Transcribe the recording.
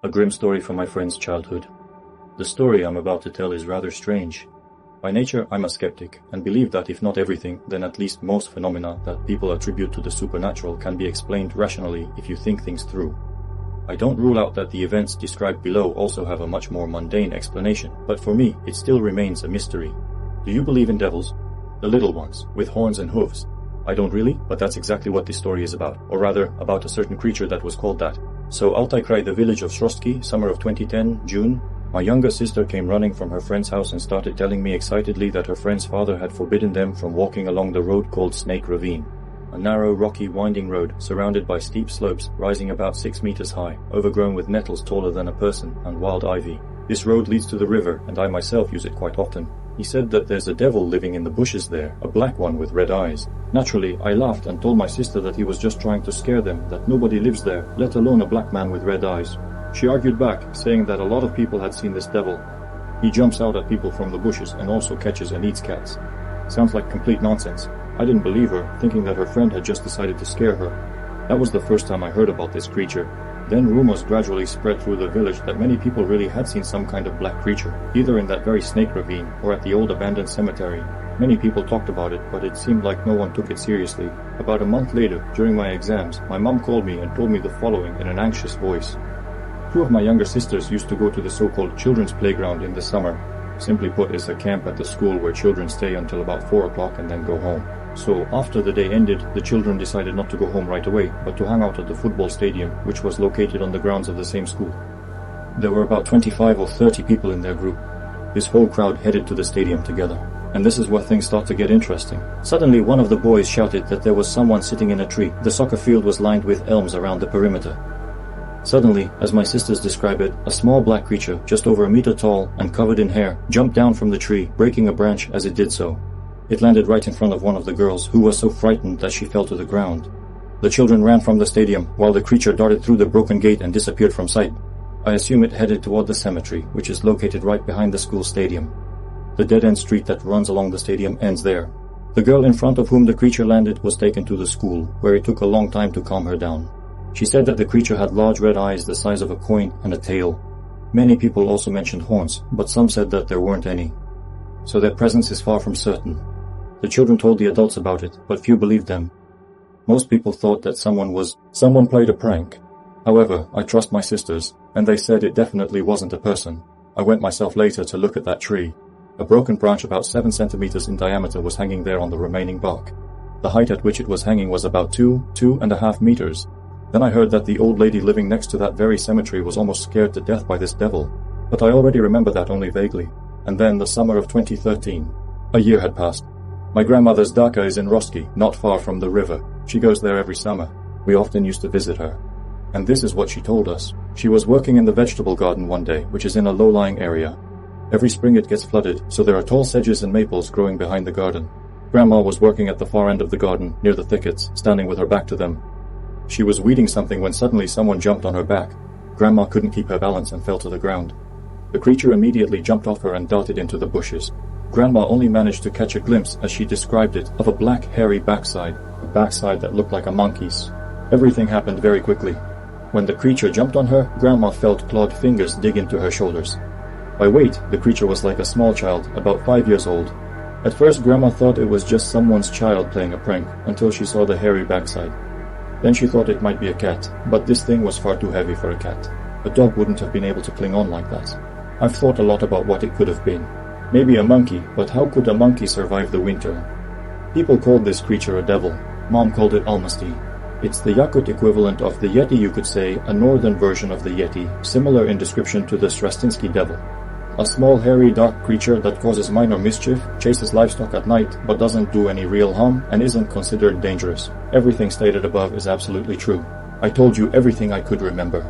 A grim story from my friend's childhood. The story I'm about to tell is rather strange. By nature, I'm a skeptic, and believe that if not everything, then at least most phenomena that people attribute to the supernatural can be explained rationally if you think things through. I don't rule out that the events described below also have a much more mundane explanation, but for me, it still remains a mystery. Do you believe in devils? The little ones, with horns and hooves? I don't really, but that's exactly what this story is about, or rather, about a certain creature that was called that. So out I cried the village of Shrostki, summer of 2010, June. My younger sister came running from her friend's house and started telling me excitedly that her friend's father had forbidden them from walking along the road called Snake Ravine. A narrow, rocky, winding road, surrounded by steep slopes, rising about 6 meters high, overgrown with nettles taller than a person, and wild ivy. This road leads to the river, and I myself use it quite often. He said that there's a devil living in the bushes there, a black one with red eyes. Naturally, I laughed and told my sister that he was just trying to scare them, that nobody lives there, let alone a black man with red eyes. She argued back, saying that a lot of people had seen this devil. He jumps out at people from the bushes and also catches and eats cats. Sounds like complete nonsense. I didn't believe her, thinking that her friend had just decided to scare her. That was the first time I heard about this creature. Then rumors gradually spread through the village that many people really had seen some kind of black creature, either in that very snake ravine or at the old abandoned cemetery. Many people talked about it, but it seemed like no one took it seriously. About a month later, during my exams, my mom called me and told me the following in an anxious voice. Two of my younger sisters used to go to the so-called children's playground in the summer. Simply put, it's a camp at the school where children stay until about 4 o'clock and then go home. So after the day ended, the children decided not to go home right away, but to hang out at the football stadium, which was located on the grounds of the same school. There were about 25 or 30 people in their group. This whole crowd headed to the stadium together. And this is where things start to get interesting. Suddenly, one of the boys shouted that there was someone sitting in a tree. The soccer field was lined with elms around the perimeter. Suddenly, as my sisters describe it, a small black creature, just over a meter tall and covered in hair, jumped down from the tree, breaking a branch as it did so. It landed right in front of one of the girls, who was so frightened that she fell to the ground. The children ran from the stadium, while the creature darted through the broken gate and disappeared from sight. I assume it headed toward the cemetery, which is located right behind the school stadium. The dead-end street that runs along the stadium ends there. The girl in front of whom the creature landed was taken to the school, where it took a long time to calm her down. She said that the creature had large red eyes the size of a coin and a tail. Many people also mentioned horns, but some said that there weren't any. So their presence is far from certain. The children told the adults about it, but few believed them. Most people thought that someone played a prank. However, I trust my sisters, and they said it definitely wasn't a person. I went myself later to look at that tree. A broken branch about 7 centimeters in diameter was hanging there on the remaining bark. The height at which it was hanging was about 2.5 meters. Then I heard that the old lady living next to that very cemetery was almost scared to death by this devil. But I already remember that only vaguely. And then the summer of 2013. A year had passed. My grandmother's dacha is in Roski, not far from the river. She goes there every summer. We often used to visit her. And this is what she told us. She was working in the vegetable garden one day, which is in a low-lying area. Every spring it gets flooded, so there are tall sedges and maples growing behind the garden. Grandma was working at the far end of the garden, near the thickets, standing with her back to them. She was weeding something when suddenly someone jumped on her back. Grandma couldn't keep her balance and fell to the ground. The creature immediately jumped off her and darted into the bushes. Grandma only managed to catch a glimpse, as she described it, of a black hairy backside, a backside that looked like a monkey's. Everything happened very quickly. When the creature jumped on her, Grandma felt clawed fingers dig into her shoulders. By weight, the creature was like a small child, about 5 years old. At first, Grandma thought it was just someone's child playing a prank, until she saw the hairy backside. Then she thought it might be a cat, but this thing was far too heavy for a cat. A dog wouldn't have been able to cling on like that. I've thought a lot about what it could have been. Maybe a monkey, but how could a monkey survive the winter? People called this creature a devil. Mom called it Almasty. It's the Yakut equivalent of the Yeti, you could say, a northern version of the Yeti, similar in description to the Srastinsky devil. A small, hairy, dark creature that causes minor mischief, chases livestock at night, but doesn't do any real harm, and isn't considered dangerous. Everything stated above is absolutely true. I told you everything I could remember.